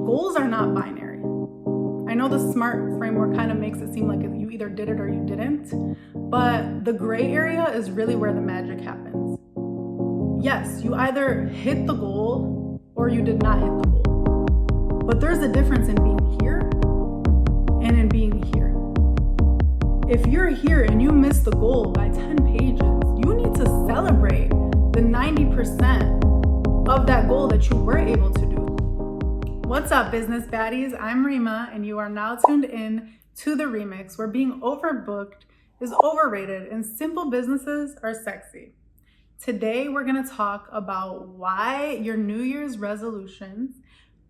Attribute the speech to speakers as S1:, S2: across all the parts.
S1: goals are not binary. I know the SMART framework kind of makes it seem like you either did it or you didn't, but the gray area is really where the magic happens. Yes, you either hit the goal or you did not hit the goal. But there's a difference in being here and in being here. If you're here and you missed the goal by 10 pages, you need to celebrate the 90% of that goal that you were able to do. What's up, business baddies? I'm Rima, and you are now tuned in to The Remix, where being overbooked is overrated and simple businesses are sexy. Today, we're gonna talk about why your New Year's resolutions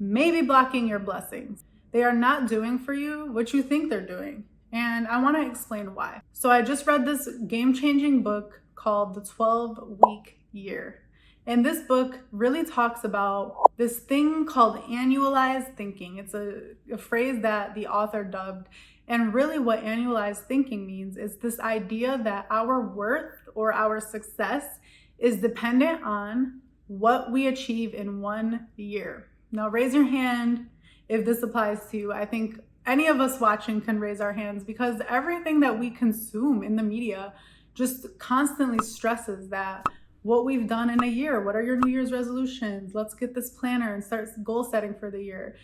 S1: may be blocking your blessings. They are not doing for you what you think they're doing. And I wanna explain why. So I just read this game-changing book called The 12-Week Year. And this book really talks about this thing called annualized thinking. It's a phrase that the author dubbed. And really what annualized thinking means is this idea that our worth or our success is dependent on what we achieve in 1 year. Now raise your hand if this applies to you. I think any of us watching can raise our hands because everything that we consume in the media just constantly stresses that what we've done in a year. What are your New Year's resolutions? Let's get this planner and start goal setting for the year.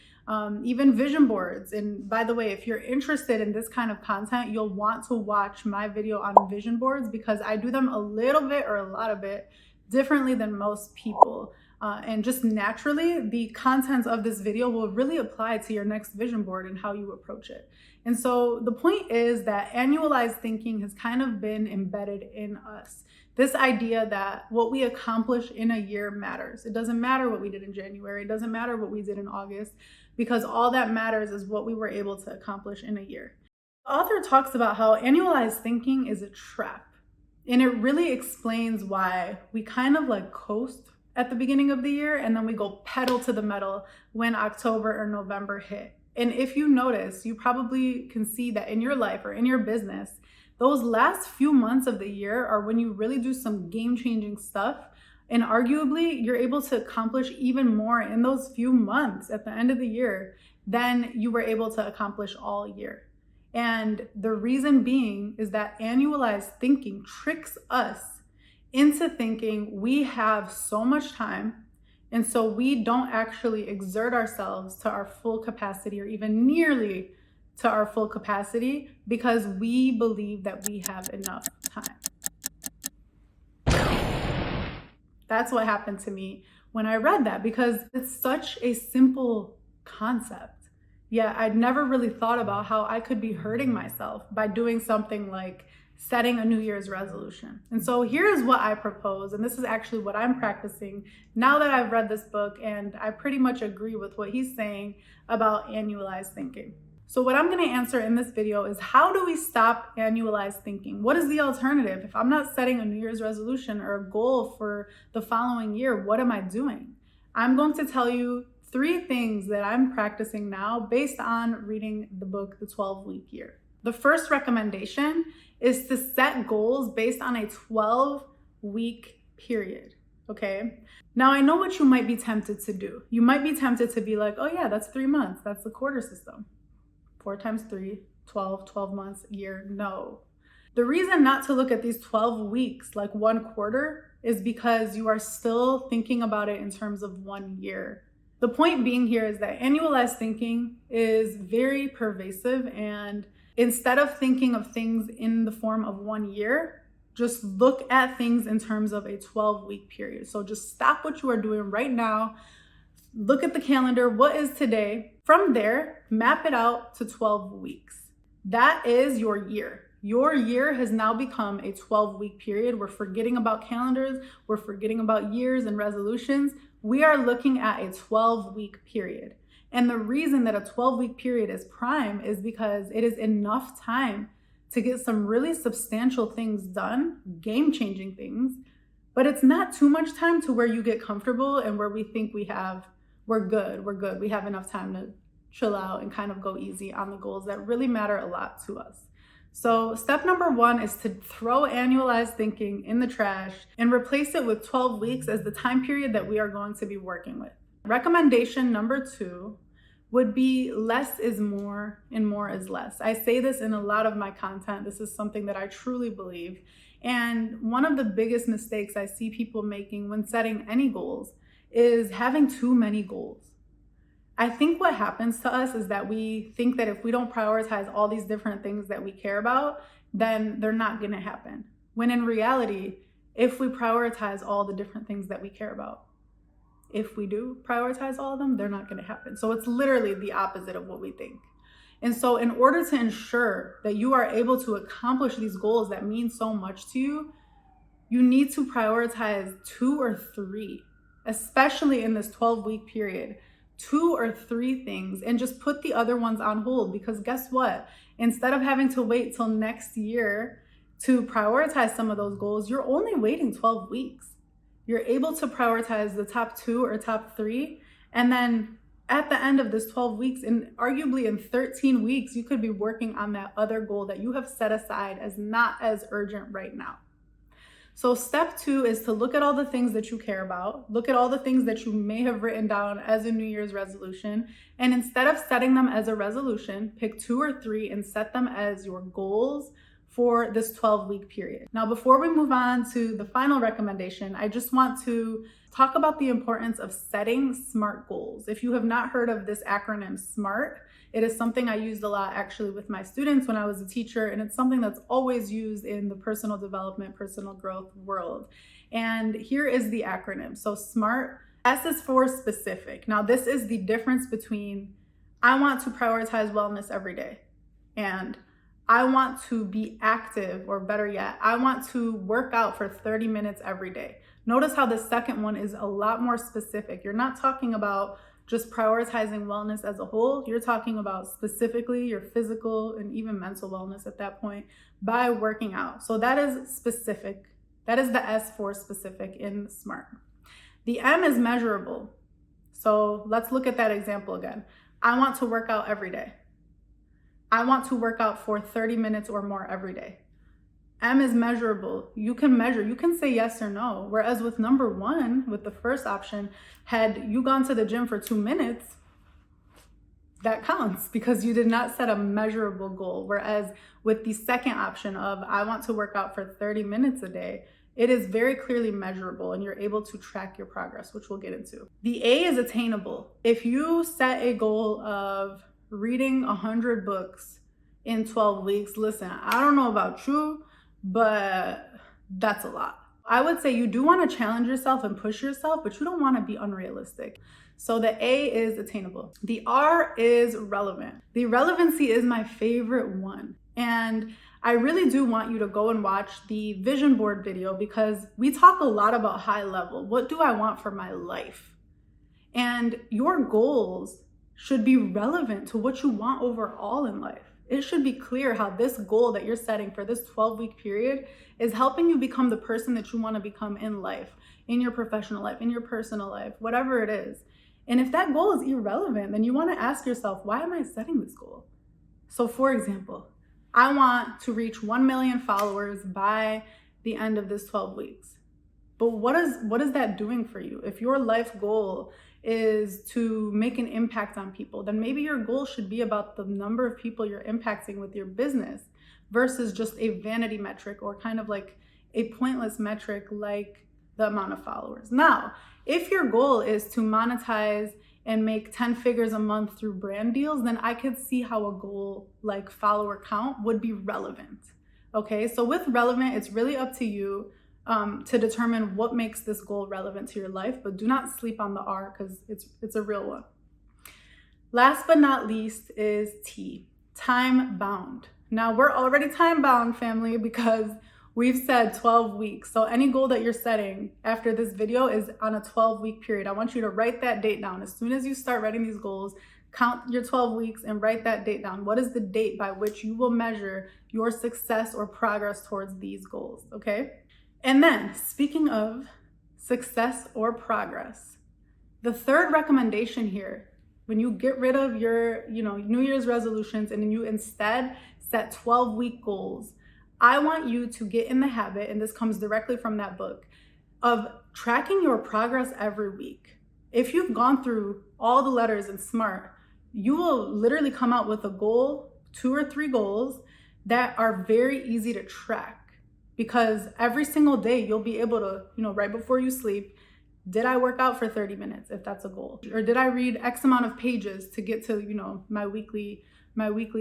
S1: Even vision boards. And by the way, if you're interested in this kind of content, you'll want to watch my video on vision boards because I do them a little bit or a lot of it differently than most people. And just naturally, the contents of this video will really apply to your next vision board and how you approach it. And so the point is that annualized thinking has kind of been embedded in us. This idea that what we accomplish in a year matters. It doesn't matter what we did in January. It doesn't matter what we did in August, because all that matters is what we were able to accomplish in a year. The author talks about how annualized thinking is a trap. And it really explains why we kind of like coast at the beginning of the year and then we go pedal to the metal when October or November hit. And if you notice, you probably can see that in your life or in your business, those last few months of the year are when you really do some game-changing stuff. And arguably, you're able to accomplish even more in those few months at the end of the year than you were able to accomplish all year. And the reason being is that annualized thinking tricks us into thinking we have so much time, and so we don't actually exert ourselves to our full capacity or even nearly to our full capacity because we believe that we have enough time. That's what happened to me when I read that because it's such a simple concept. Yet I'd never really thought about how I could be hurting myself by doing something like setting a New Year's resolution. And so here's what I propose, and this is actually what I'm practicing now that I've read this book, and I pretty much agree with what he's saying about annualized thinking. So what I'm going to answer in this video is how do we stop annualized thinking? What is the alternative? If I'm not setting a New Year's resolution or a goal for the following year, what am I doing? I'm going to tell you 3 things that I'm practicing now based on reading the book, The 12-Week Year. The first recommendation is to set goals based on a 12-week period, okay? Now, I know what you might be tempted to do. You might be tempted to be like, oh yeah, that's 3 months. That's the quarter system. 4 times 3, 12 months, year. No. The reason not to look at these 12 weeks like 1 quarter is because you are still thinking about it in terms of 1 year. The point being here is that annualized thinking is very pervasive, and instead of thinking of things in the form of 1 year, just look at things in terms of a 12-week period. So just stop what you are doing right now. Look at the calendar. What is today? From there, map it out to 12 weeks. That is your year. Your year has now become a 12-week period. We're forgetting about calendars. We're forgetting about years and resolutions. We are looking at a 12-week period. And the reason that a 12-week period is prime is because it is enough time to get some really substantial things done, game-changing things, but it's not too much time to where you get comfortable and where we think we're good. We have enough time to chill out and kind of go easy on the goals that really matter a lot to us. So step number 1 is to throw annualized thinking in the trash and replace it with 12 weeks as the time period that we are going to be working with. Recommendation number 2 would be less is more and more is less. I say this in a lot of my content. This is something that I truly believe. And one of the biggest mistakes I see people making when setting any goals is having too many goals. I think what happens to us is that we think that if we don't prioritize all these different things that we care about, then they're not going to happen. When in reality, if we prioritize all the different things that we care about, if we do prioritize all of them, they're not going to happen. So it's literally the opposite of what we think. And so in order to ensure that you are able to accomplish these goals that mean so much to you, you need to prioritize 2 or 3, especially in this 12-week period, 2 or 3 things, and just put the other ones on hold. Because guess what? Instead of having to wait till next year to prioritize some of those goals, you're only waiting 12 weeks. You're able to prioritize the top 2 or top 3, and then at the end of this 12 weeks, and arguably in 13 weeks, you could be working on that other goal that you have set aside as not as urgent right now. So step 2 is to look at all the things that you care about, look at all the things that you may have written down as a New Year's resolution, and instead of setting them as a resolution, pick 2 or 3 and set them as your goals for this 12-week period. Now, before we move on to the final recommendation, I just want to talk about the importance of setting SMART goals. If you have not heard of this acronym SMART, it is something I used a lot actually with my students when I was a teacher, and it's something that's always used in the personal development, personal growth world. And here is the acronym. So SMART, S is for specific. Now, this is the difference between I want to prioritize wellness every day and I want to be active, or better yet, I want to work out for 30 minutes every day. Notice how the second one is a lot more specific. You're not talking about just prioritizing wellness as a whole. You're talking about specifically your physical and even mental wellness at that point by working out. So that is specific. That is the S for specific in SMART. The M is measurable. So let's look at that example again. I want to work out every day. I want to work out for 30 minutes or more every day. M is measurable. You can measure, you can say yes or no. Whereas with number 1, with the first option, had you gone to the gym for 2 minutes, that counts because you did not set a measurable goal. Whereas with the second option of I want to work out for 30 minutes a day, it is very clearly measurable and you're able to track your progress, which we'll get into. The A is attainable. If you set a goal of reading 100 books in 12 weeks, listen, I don't know about you, but that's a lot. I would say you do want to challenge yourself and push yourself, but you don't want to be unrealistic. So the A is attainable. The R is relevant. The relevancy is my favorite one. And I really do want you to go and watch the vision board video because we talk a lot about high level. What do I want for my life? And your goals should be relevant to what you want overall in life. It should be clear how this goal that you're setting for this 12-week period is helping you become the person that you want to become in life, in your professional life, in your personal life, whatever it is. And if that goal is irrelevant, then you want to ask yourself, why am I setting this goal? So for example, I want to reach 1 million followers by the end of this 12 weeks. But what is that doing for you? If your life goal is to make an impact on people, then maybe your goal should be about the number of people you're impacting with your business versus just a vanity metric or kind of like a pointless metric like the amount of followers. Now, if your goal is to monetize and make 10 figures a month through brand deals, then I could see how a goal like follower count would be relevant. Okay, so with relevant, it's really up to you to determine what makes this goal relevant to your life, but do not sleep on the R because it's a real one. Last but not least is T, time bound. Now we're already time bound, family, because we've said 12 weeks. So any goal that you're setting after this video is on a 12-week period. I want you to write that date down. As soon as you start writing these goals, count your 12 weeks and write that date down. What is the date by which you will measure your success or progress towards these goals, okay? And then, speaking of success or progress, the third recommendation here, when you get rid of your, New Year's resolutions and you instead set 12-week goals, I want you to get in the habit, and this comes directly from that book, of tracking your progress every week. If you've gone through all the letters in SMART, you will literally come out with a goal, 2 or 3 goals that are very easy to track, because every single day you'll be able to, right before you sleep, did I work out for 30 minutes if that's a goal? Or did I read X amount of pages to get to, my weekly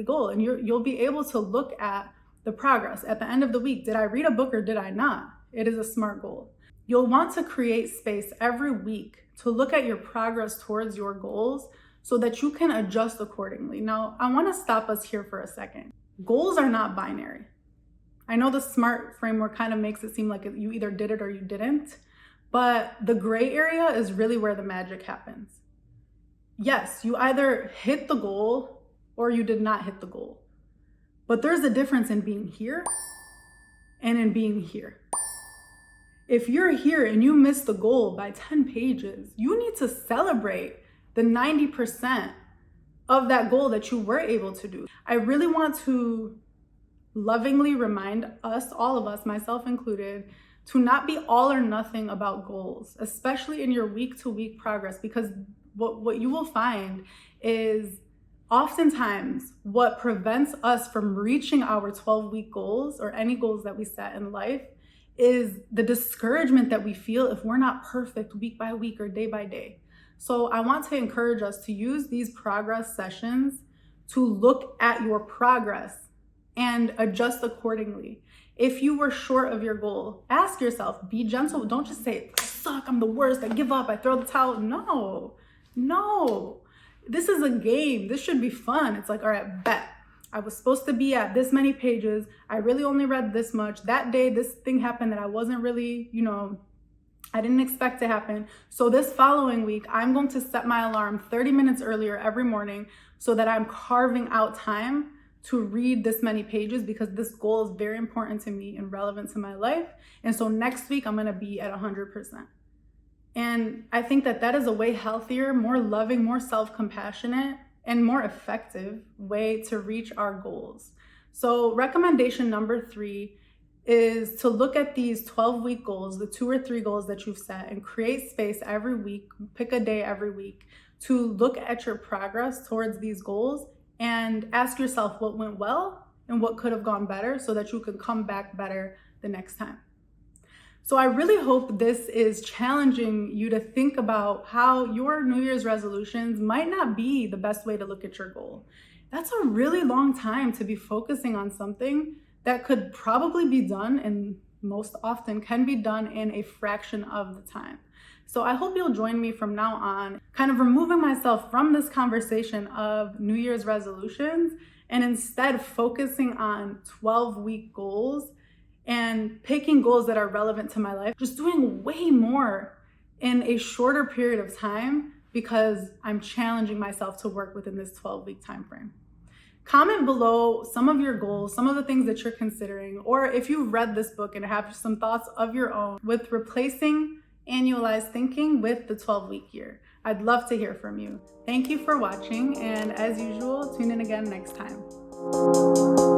S1: goal? And you'll be able to look at the progress at the end of the week. Did I read a book or did I not? It is a SMART goal. You'll want to create space every week to look at your progress towards your goals so that you can adjust accordingly. Now, I want to stop us here for a second. Goals are not binary. I know the SMART framework kind of makes it seem like you either did it or you didn't, but the gray area is really where the magic happens. Yes, you either hit the goal or you did not hit the goal. But there's a difference in being here and in being here. If you're here and you missed the goal by 10 pages, you need to celebrate the 90% of that goal that you were able to do. I really want to lovingly remind us, all of us, myself included, to not be all or nothing about goals, especially in your week-to-week progress, because what you will find is oftentimes what prevents us from reaching our 12-week goals or any goals that we set in life is the discouragement that we feel if we're not perfect week by week or day by day. So I want to encourage us to use these progress sessions to look at your progress and adjust accordingly. If you were short of your goal, ask yourself, be gentle. Don't just say, I suck, I'm the worst, I give up, I throw the towel. No. This is a game. This should be fun. It's like, all right, bet. I was supposed to be at this many pages. I really only read this much. That day, this thing happened that I wasn't really, I didn't expect to happen. So this following week, I'm going to set my alarm 30 minutes earlier every morning so that I'm carving out time to read this many pages, because this goal is very important to me and relevant to my life. And so next week, I'm going to be at 100%. And I think that is a way healthier, more loving, more self-compassionate, and more effective way to reach our goals. So recommendation number 3 is to look at these 12-week goals, the 2 or 3 goals that you've set, and create space every week, pick a day every week to look at your progress towards these goals and ask yourself what went well and what could have gone better so that you can come back better the next time. So I really hope this is challenging you to think about how your New Year's resolutions might not be the best way to look at your goal. That's a really long time to be focusing on something that could probably be done, and most often can be done, in a fraction of the time. So I hope you'll join me from now on, kind of removing myself from this conversation of New Year's resolutions and instead focusing on 12-week goals and picking goals that are relevant to my life, just doing way more in a shorter period of time because I'm challenging myself to work within this 12-week time frame. Comment below some of your goals, some of the things that you're considering, or if you've read this book and have some thoughts of your own with replacing annualized thinking with the 12-week year. I'd love to hear from you. Thank you for watching, and as usual, tune in again next time.